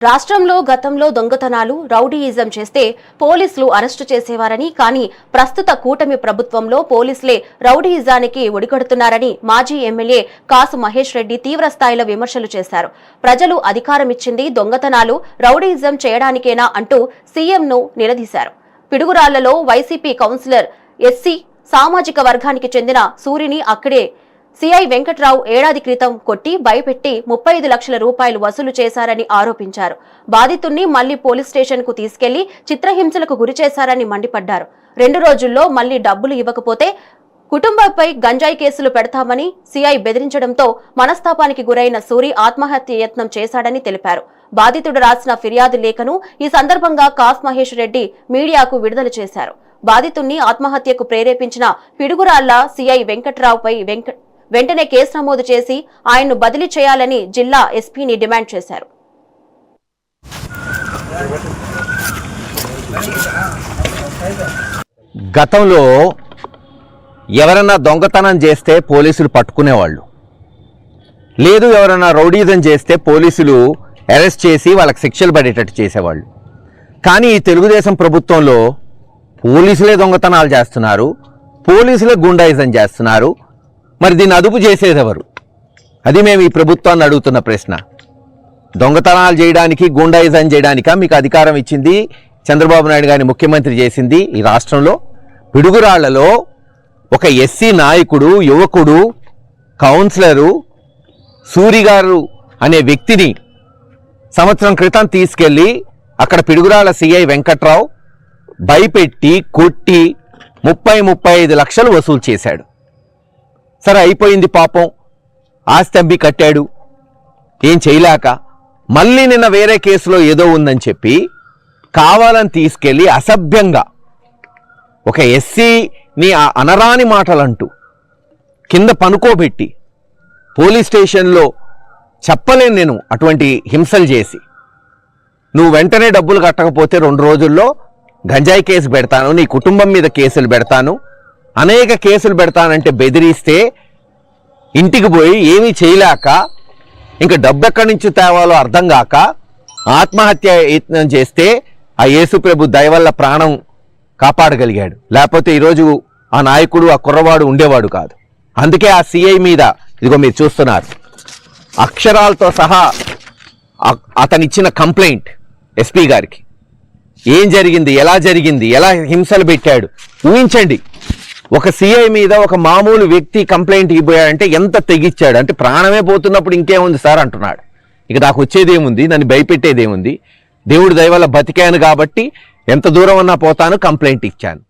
రాష్ట్రంలో గతంలో దొంగతనాలు, రౌడీయిజం చేస్తే పోలీసులు అరెస్టు చేసేవారని, కానీ ప్రస్తుత కూటమి ప్రభుత్వంలో పోలీసులే రౌడీయిజానికి ఒడిగడుతున్నారని మాజీ ఎమ్మెల్యే కాసు మహేష్ రెడ్డి తీవ్రస్థాయిలో విమర్శలు చేశారు. ప్రజలు అధికారమిచ్చింది దొంగతనాలు, రౌడీయిజం చేయడానికేనా అంటూ సీఎంను నిలదీశారు. పిడుగురాళ్లలో వైసీపీ కౌన్సిలర్ ఎస్సీ సామాజిక వర్గానికి చెందిన సూరిని అక్కడే సిఐ వెంకట్రావు ఏడాది క్రితం కొట్టి భయపెట్టి 35 లక్షల రూపాయలు వసూలు చేశారని ఆరోపించారు. బాధితుణ్ణి మళ్లీ పోలీస్ స్టేషన్ కు తీసుకెళ్లి చిత్రహింసలకు గురిచేశారని మండిపడ్డారు. 2 రోజుల్లో మళ్లీ డబ్బులు ఇవ్వకపోతే కుటుంబంపై గంజాయి కేసులు పెడతామని సిఐ బెదిరించడంతో మనస్తాపానికి గురైన సూరి ఆత్మహత్య యత్నం చేశాడని తెలిపారు. బాధితుడు రాసిన ఫిర్యాదు లేఖను ఈ సందర్భంగా కాస్ మహేష్ రెడ్డి మీడియాకు విడుదల చేశారు. బాధితుణ్ణి ఆత్మహత్యకు ప్రేరేపించిన పిడుగురాళ్ల సిఐ వెంకట్రావుపై వెంటనే కేసు నమోదు చేసి ఆయన్ను బదిలీ చేయాలని జిల్లా ఎస్పీని డిమాండ్ చేశారు. గతంలో ఎవరన్నా దొంగతనం చేస్తే పోలీసులు పట్టుకునేవాళ్ళు, లేదు ఎవరన్నా రౌడీజం చేస్తే పోలీసులు అరెస్ట్ చేసి వాళ్ళకి శిక్షలు పడేటట్టు చేసేవాళ్ళు. కానీ ఈ తెలుగుదేశం ప్రభుత్వంలో పోలీసులే దొంగతనాలు చేస్తున్నారు, పోలీసులే గుండాయిజం చేస్తున్నారు. మరి దీన్ని అదుపు చేసేది ఎవరు? అది మేము ఈ ప్రభుత్వాన్ని అడుగుతున్న ప్రశ్న. దొంగతనాలు చేయడానికి, గుండాయిజం చేయడానికా మీకు అధికారం ఇచ్చింది? చంద్రబాబు నాయుడు గారిని ముఖ్యమంత్రి చేసింది ఈ రాష్ట్రంలో. పిడుగురాళ్లలో ఒక ఎస్సీ నాయకుడు, యువకుడు, కౌన్సిలరు సూరి గారు అనే వ్యక్తిని సంవత్సరం క్రితం తీసుకెళ్లి అక్కడ పిడుగురాళ్ల సిఐ వెంకట్రావు భయపెట్టి కొట్టి 35 లక్షలు వసూలు చేశాడు. సరే, అయిపోయింది పాపం, ఆస్తి అమ్మి కట్టాడు. ఏం చేయలేక మళ్ళీ నిన్న వేరే కేసులో ఏదో ఉందని చెప్పి కావాలని తీసుకెళ్ళి అసభ్యంగా ఒక ఎస్సీని అనరాని మాటలంటూ కింద పనుకోబెట్టి పోలీస్ స్టేషన్లో చెప్పలేను నేను అటువంటి హింసలు చేసి, నువ్వు వెంటనే డబ్బులు కట్టకపోతే 2 రోజుల్లో గంజాయి కేసు పెడతాను, నీ కుటుంబం మీద కేసులు పెడతాను, అనేక కేసులు పెడతానంటే బెదిరిస్తే ఇంటికి పోయి ఏమీ చేయలేక ఇంకా డబ్బు ఎక్కడి నుంచి తేవాలో అర్థం కాక ఆత్మహత్య యత్నం చేస్తే ఆ యేసుప్రభు దయ వల్ల ప్రాణం కాపాడగలిగాడు. లేకపోతే ఈరోజు ఆ నాయకుడు, ఆ కుర్రవాడు ఉండేవాడు కాదు. అందుకే ఆ సిఐ మీద ఇదిగో మీరు చూస్తున్నారు, అక్షరాలతో సహా అతనిచ్చిన కంప్లైంట్ ఎస్పీ గారికి. ఏం జరిగింది, ఎలా హింసలు పెట్టాడు ఊహించండి. ఒక సిఐ మీద ఒక మామూలు వ్యక్తి కంప్లైంట్ ఇవ్వబోయాడంటే ఎంత తెగిచ్చాడు అంటే, ప్రాణమే పోతున్నప్పుడు ఇంకేముంది సార్ అంటున్నాడు. ఇక నాకు వచ్చేదేముంది, నన్ను భయపెట్టేదేముంది, దేవుడి దయ వల్ల బతికాను కాబట్టి ఎంత దూరం అన్నా పోతాను, కంప్లైంట్ ఇచ్చాను.